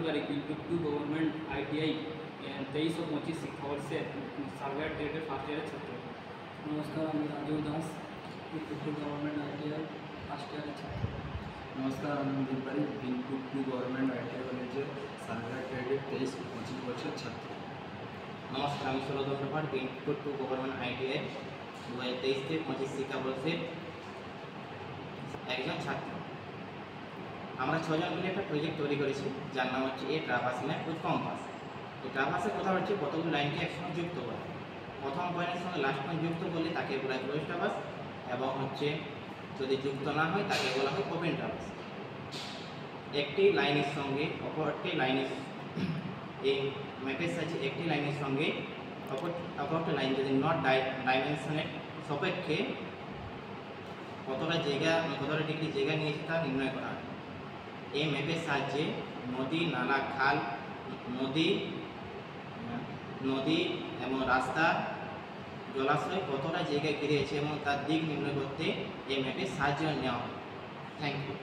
আন্দোলনকারী Bilpur two government ITI 23 ও 25 শিক্ষাবর্ষে সার্ভে গ্রেডের ফার্স্ট ইয়ারের ছাত্র। নমস্কার, আমি Rajib Das, Bilpur two government ITI first ইয়ারের ছাত্র। নমস্কার, আমি Dipari, Bilpur two government ITI কলেজের সার্ভে গ্রেডের 23 ও 25 বছরের ছাত্র। নমস্কার, আমি সৌরভ পাঠ, বিলপুর টু গভর্নমেন্ট ITI 2023 থেকে 25 শিক্ষাবর্ষের একজন ছাত্র। আমরা 6 জন মিলে একটা প্রজেক্ট তৈরি করেছি যার নাম হচ্ছে এ ট্রাভার্স ম্যাপ উইথ কম্পাস। এই ট্রাভার্সের কথা হচ্ছে কতগুলো লাইনকে একসঙ্গে যুক্ত করা। প্রথম পয়েন্টের সঙ্গে লাস্ট পয়েন্ট যুক্ত করলে তাকে বলা হয় ক্লোজ ট্রাভার্স, এবং হচ্ছে যদি যুক্ত না হয় তাকে বলা হয় ওপেন ট্রাভার্স। একটি লাইনের সঙ্গে অপরটি লাইনের এই ম্যাপের সাহায্যে একটি লাইনের সঙ্গে অপরটি লাইন যদি নট ডাইমেনশনের সাপেক্ষে কতটা ডিগ্রি জায়গা নিয়েছে তা নির্ণয় করা হয়। এই ম্যাপের সাহায্যে নদী, নালা, খাল, নদী এবং রাস্তা, জলাশয় কতটা জায়গায় ঘিরেছে এবং তার দিক নির্ণয় করতে এই ম্যাপের সাহায্য নেওয়া হয়। Thank you.